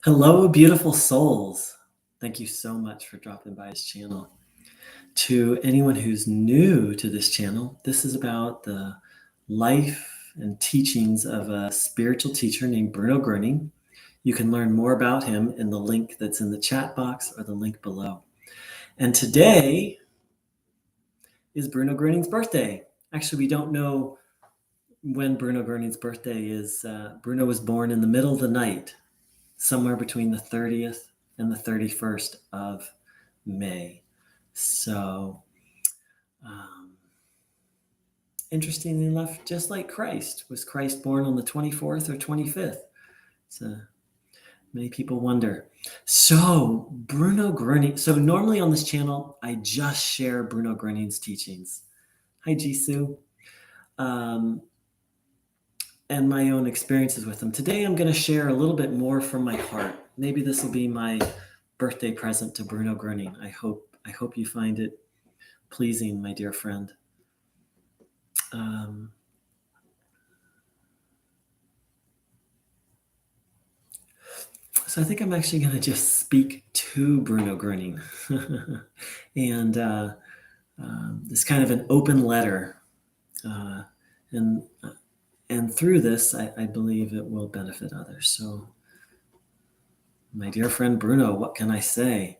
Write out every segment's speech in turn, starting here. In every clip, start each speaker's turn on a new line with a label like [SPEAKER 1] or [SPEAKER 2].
[SPEAKER 1] Hello, beautiful souls. Thank you so much for dropping by this channel. To anyone who's new to this channel, this is about the life and teachings of a spiritual teacher named Bruno Groening. You can learn more about him in the link that's in the chat box or the link below. And today is Bruno Groening's birthday. Actually, we don't know when Bruno Groening's birthday is. Bruno was born in the middle of the night, somewhere between the 30th and the 31st of May. So, interestingly enough, just like Christ, was Christ born on the 24th or 25th? So, many people wonder. So, Bruno Groening. So, normally on this channel, I just share Bruno Groening's teachings. Hi, Jisoo. And my own experiences with him. Today, I'm going to share a little bit more from my heart. Maybe this will be my birthday present to Bruno Groening. I hope you find it pleasing, my dear friend. So I think I'm actually going to just speak to Bruno Groening, and it's kind of an open letter, and through this, I believe it will benefit others. So, my dear friend Bruno, what can I say?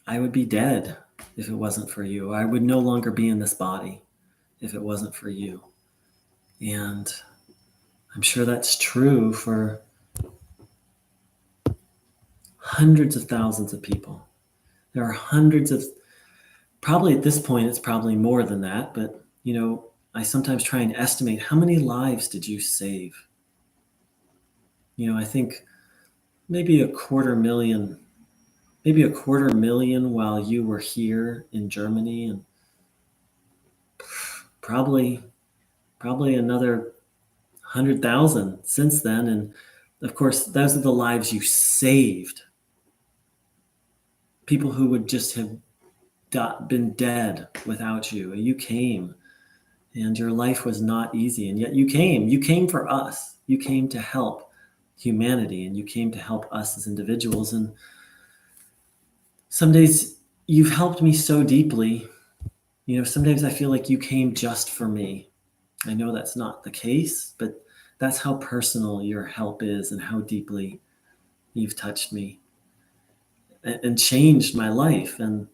[SPEAKER 1] I would be dead if it wasn't for you. I would no longer be in this body if it wasn't for you. And I'm sure that's true for hundreds of thousands of people. There are hundreds of, probably at this point, it's probably more than that, but I sometimes try and estimate how many lives did you save? I think maybe a quarter million while you were here in Germany, and probably another 100,000 since then. And of course, those are the lives you saved. People who would just have been dead without you. You came, and your life was not easy, and yet you came. You came for us. You came to help humanity, and you came to help us as individuals. And some days you've helped me so deeply. Sometimes I feel like you came just for me. I know that's not the case, but that's how personal your help is and how deeply you've touched me and changed my life. And,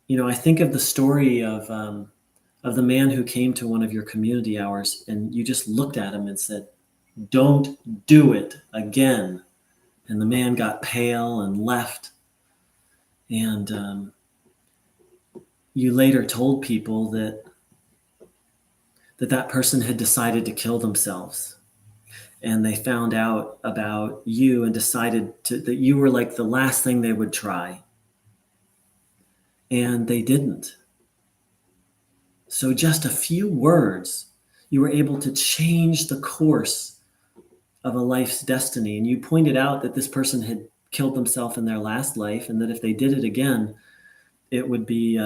[SPEAKER 1] I think of the story of the man who came to one of your community hours, and you just looked at him and said, "Don't do it again." And the man got pale and left. And you later told people that person had decided to kill themselves. And they found out about you and decided that you were like the last thing they would try. And they didn't. So just a few words, you were able to change the course of a life's destiny. And you pointed out that this person had killed themselves in their last life, and that if they did it again, it would be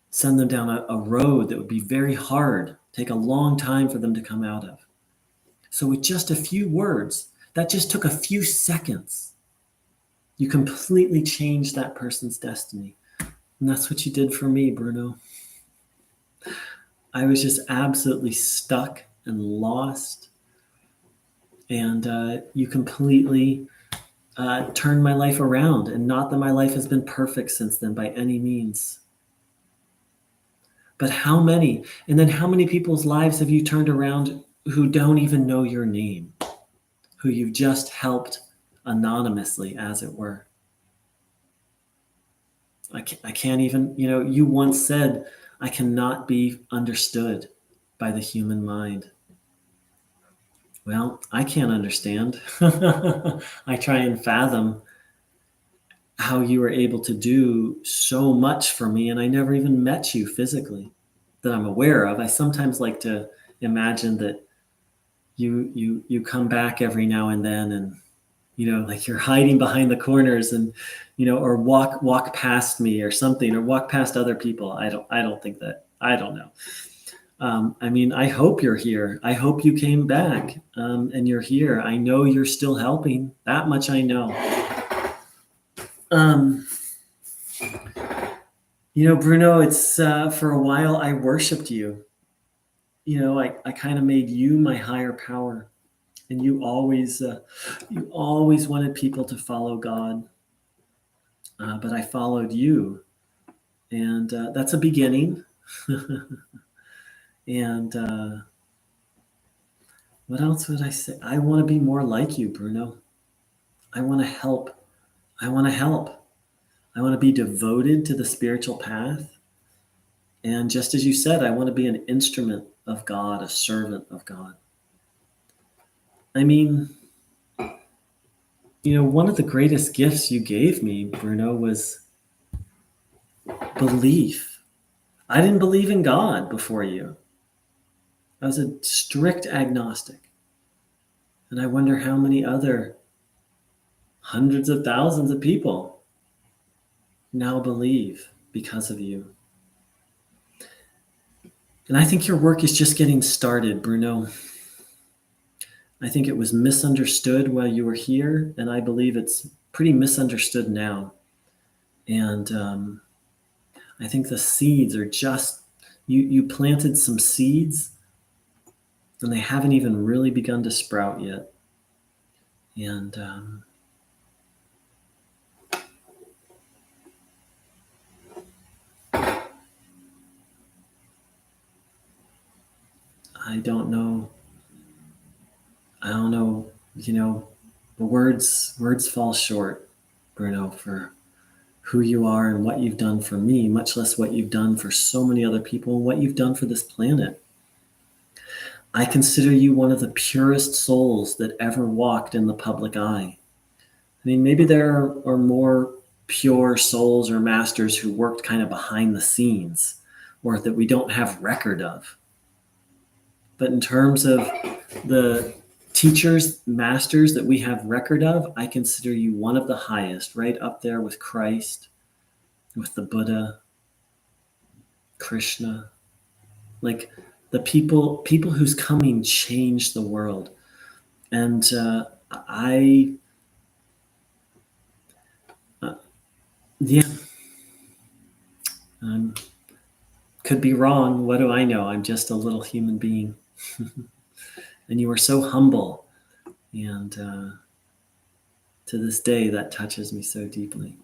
[SPEAKER 1] send them down a road that would be very hard, take a long time for them to come out of. So with just a few words, that just took a few seconds, you completely changed that person's destiny. And that's what you did for me, Bruno. I was just absolutely stuck and lost. And you completely turned my life around. And not that my life has been perfect since then by any means. But how many people's lives have you turned around who don't even know your name, who you've just helped anonymously, as it were? I can't even, you once said, I cannot be understood by the human mind. Well, I can't understand. I try and fathom how you were able to do so much for me, and I never even met you physically that I'm aware of. I sometimes like to imagine that you come back every now and then, and like you're hiding behind the corners, and or walk past me or something, or walk past other people. I don't think that. I don't know. I mean, I hope you're here. I hope you came back and you're here. I know you're still helping. That much I know. Bruno, it's for a while I worshiped you. I kind of made you my higher power, and you always wanted people to follow God, but I followed you, and that's a beginning. And what else would I say? I want to be more like you, Bruno. I want to help. I want to help. I want to be devoted to the spiritual path. And just as you said, I want to be an instrument of God, a servant of God. I mean, one of the greatest gifts you gave me, Bruno, was belief. I didn't believe in God before you. I was a strict agnostic. And I wonder how many other hundreds of thousands of people now believe because of you. And I think your work is just getting started, Bruno. I think it was misunderstood while you were here, and I believe it's pretty misunderstood now. And I think the seeds are just, you planted some seeds, and they haven't even really begun to sprout yet. And I don't know, the words fall short, Bruno, for who you are and what you've done for me, much less what you've done for so many other people and what you've done for this planet. I consider you one of the purest souls that ever walked in the public eye. I mean, maybe there are more pure souls or masters who worked kind of behind the scenes or that we don't have record of. But in terms of the teachers, masters that we have record of, I consider you one of the highest, right up there with Christ, with the Buddha, Krishna. Like the people whose coming changed the world. And yeah, could be wrong. What do I know? I'm just a little human being. And you were so humble. And to this day, that touches me so deeply.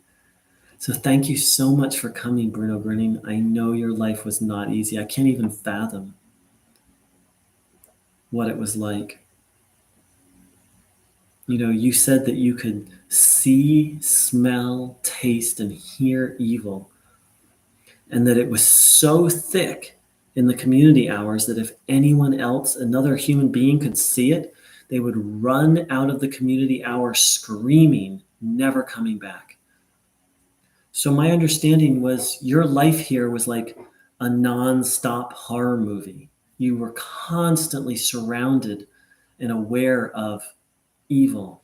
[SPEAKER 1] So thank you so much for coming, Bruno Groening. I know your life was not easy. I can't even fathom what it was like. You said that you could see, smell, taste, and hear evil, and that it was so thick in the community hours that if anyone else, another human being, could see it, they would run out of the community hour screaming, never coming back. So my understanding was your life here was like a non-stop horror movie. You were constantly surrounded and aware of evil.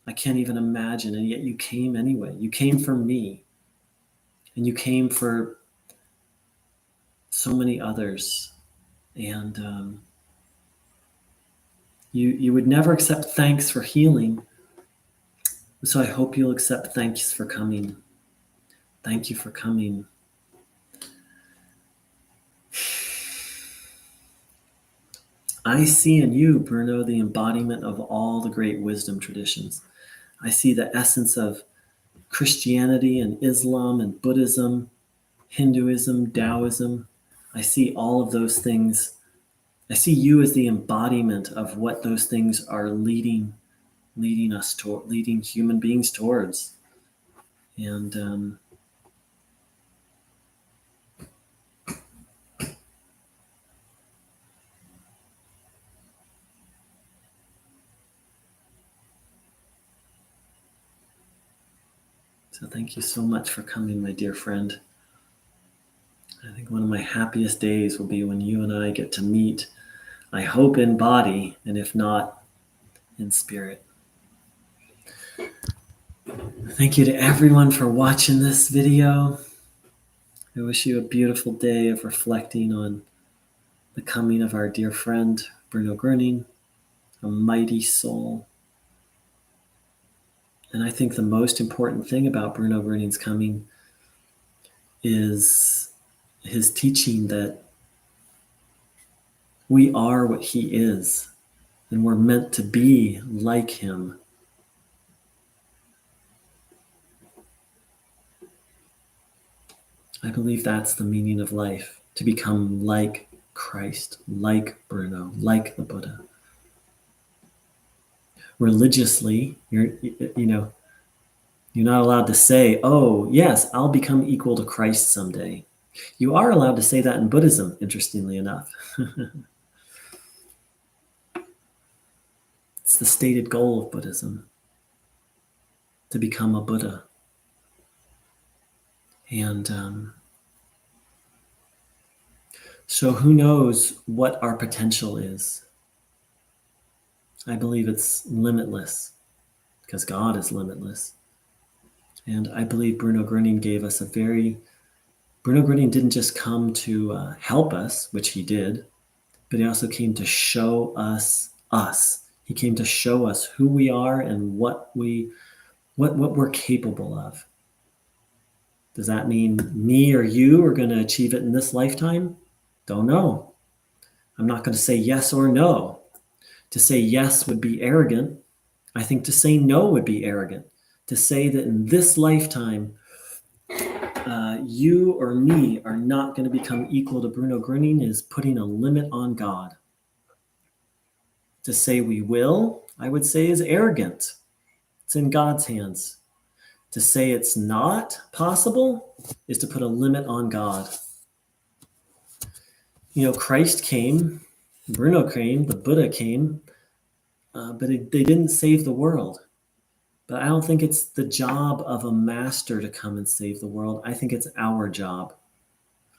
[SPEAKER 1] I can't even imagine, and yet you came anyway. You came for me, and you came for so many others. And you would never accept thanks for healing. So I hope you'll accept thanks for coming. Thank you for coming. I see in you, Bruno, the embodiment of all the great wisdom traditions. I see the essence of Christianity and Islam and Buddhism, Hinduism, Taoism. I see all of those things. I see you as the embodiment of what those things are leading us toward, leading human beings towards. And so thank you so much for coming, my dear friend. I think one of my happiest days will be when you and I get to meet, I hope in body, and if not, in spirit. Thank you to everyone for watching this video. I wish you a beautiful day of reflecting on the coming of our dear friend, Bruno Groening, a mighty soul. And I think the most important thing about Bruno Groening's coming is his teaching that we are what he is, and we're meant to be like him. I believe that's the meaning of life, to become like Christ, like Bruno, like the Buddha. Religiously, you're not allowed to say, oh, yes, I'll become equal to Christ someday. You are allowed to say that in Buddhism, interestingly enough. It's the stated goal of Buddhism, to become a Buddha. And so who knows what our potential is? I believe it's limitless, because God is limitless. And I believe Bruno Groening gave us Bruno Groening didn't just come to help us, which he did, but he also came to show us us. He came to show us who we are and what we're capable of. Does that mean me or you are going to achieve it in this lifetime? Don't know. I'm not going to say yes or no. To say yes would be arrogant. I think to say no would be arrogant. To say that in this lifetime, you or me are not going to become equal to Bruno Groening is putting a limit on God. To say we will, I would say, is arrogant. It's in God's hands. To say it's not possible is to put a limit on God. Christ came, Bruno came, the Buddha came, but they didn't save the world. But I don't think it's the job of a master to come and save the world. I think it's our job.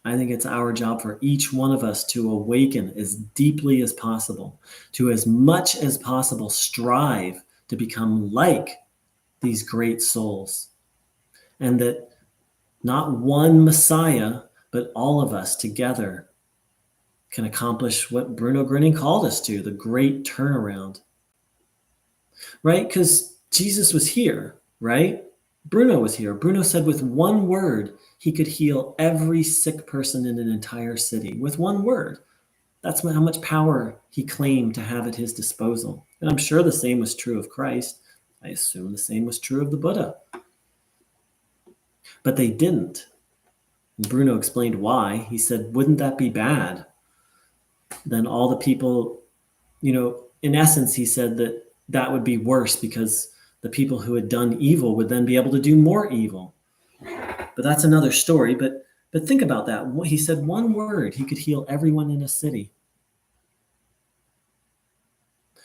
[SPEAKER 1] I think it's our job for each one of us to awaken as deeply as possible, to as much as possible strive to become like these great souls. And that not one Messiah, but all of us together can accomplish what Bruno Groening called us to, the great turnaround. Right? Because Jesus was here, right? Bruno was here. Bruno said with one word, he could heal every sick person in an entire city. With one word. That's how much power he claimed to have at his disposal. And I'm sure the same was true of Christ. I assume the same was true of the Buddha. But they didn't. And Bruno explained why. He said, wouldn't that be bad? Then all the people, in essence, he said that would be worse because the people who had done evil would then be able to do more evil. But that's another story. But think about that. He said one word, he could heal everyone in a city.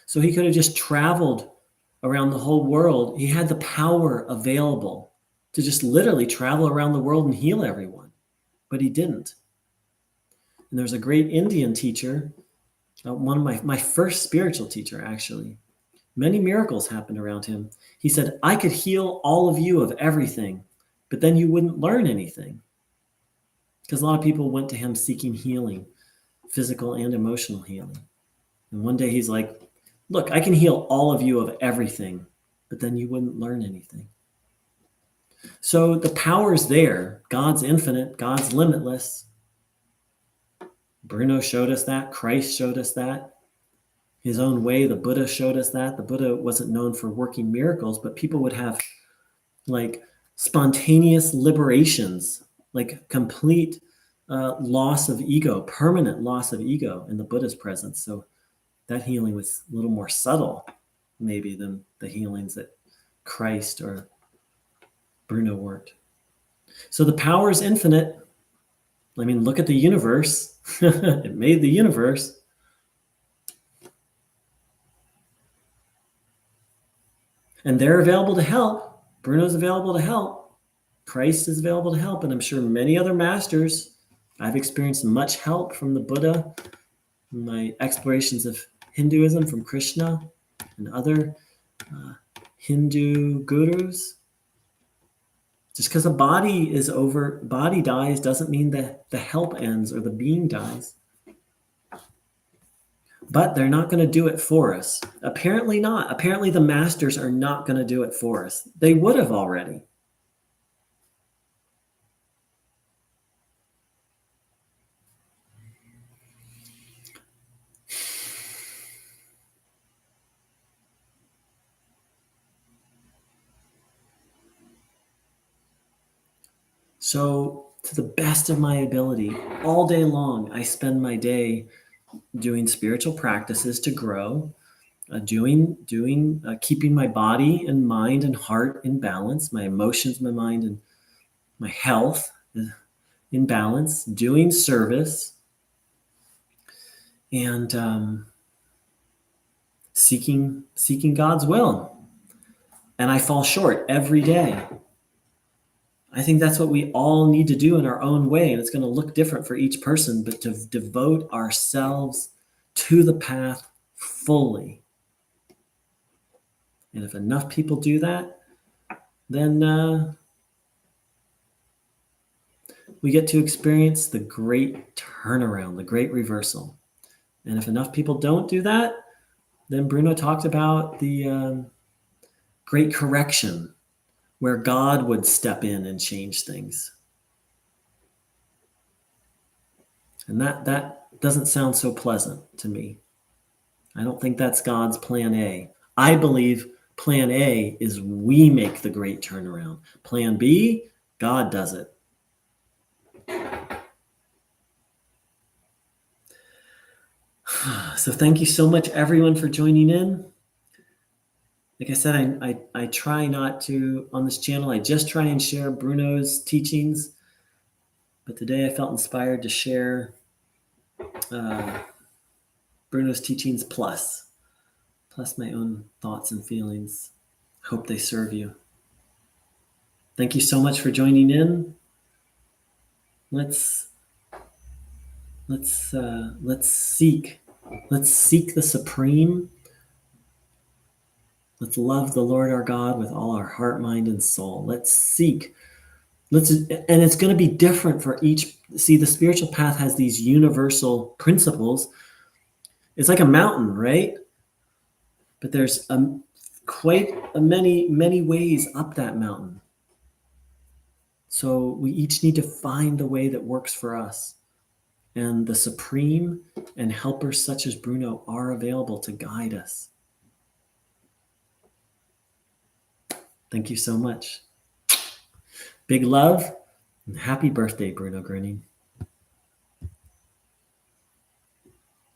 [SPEAKER 1] So he could have just traveled around the whole world. He had the power available to just literally travel around the world and heal everyone. But he didn't. And there's a great Indian teacher, one of my first spiritual teacher, actually. Many miracles happened around him. He said, I could heal all of you of everything, but then you wouldn't learn anything. Because a lot of people went to him seeking healing, physical and emotional healing. And one day he's like, look, I can heal all of you of everything, but then you wouldn't learn anything. So the power's there. God's infinite. God's limitless. Bruno showed us that. Christ showed us that. His own way, the Buddha showed us that. The Buddha wasn't known for working miracles, but people would have like spontaneous liberations, like complete loss of ego, permanent loss of ego in the Buddha's presence. So that healing was a little more subtle, maybe, than the healings that Christ or Bruno worked. So the power is infinite. I mean, look at the universe. It made the universe. And they're available to help. Bruno's available to help. Christ is available to help. And I'm sure many other masters. I've experienced much help from the Buddha, my explorations of Hinduism from Krishna and other Hindu gurus. Just because a body dies doesn't mean that the help ends or the being dies. But they're not going to do it for us. Apparently not. Apparently the masters are not going to do it for us. They would have already. So, to the best of my ability, all day long, I spend my day doing spiritual practices to grow, keeping my body and mind and heart in balance, my emotions, my mind, and my health in balance, doing service, and seeking God's will. And I fall short every day. I think that's what we all need to do in our own way, and it's going to look different for each person, but to devote ourselves to the path fully. And if enough people do that, then we get to experience the great turnaround, the great reversal. And if enough people don't do that, then Bruno talked about the great correction, where God would step in and change things. And that doesn't sound so pleasant to me. I don't think that's God's plan A. I believe plan A is we make the great turnaround. Plan B, God does it. So thank you so much, everyone, for joining in. Like I said, I try not to, on this channel, I just try and share Bruno's teachings. But today I felt inspired to share Bruno's teachings plus my own thoughts and feelings. Hope they serve you. Thank you so much for joining in. Let's seek the supreme. Let's love the Lord our God with all our heart, mind, and soul. And it's going to be different for each. See, the spiritual path has these universal principles. It's like a mountain, right? But there's many ways up that mountain. So we each need to find the way that works for us. And the supreme and helpers such as Bruno are available to guide us. Thank you so much. Big love and happy birthday, Bruno Groening.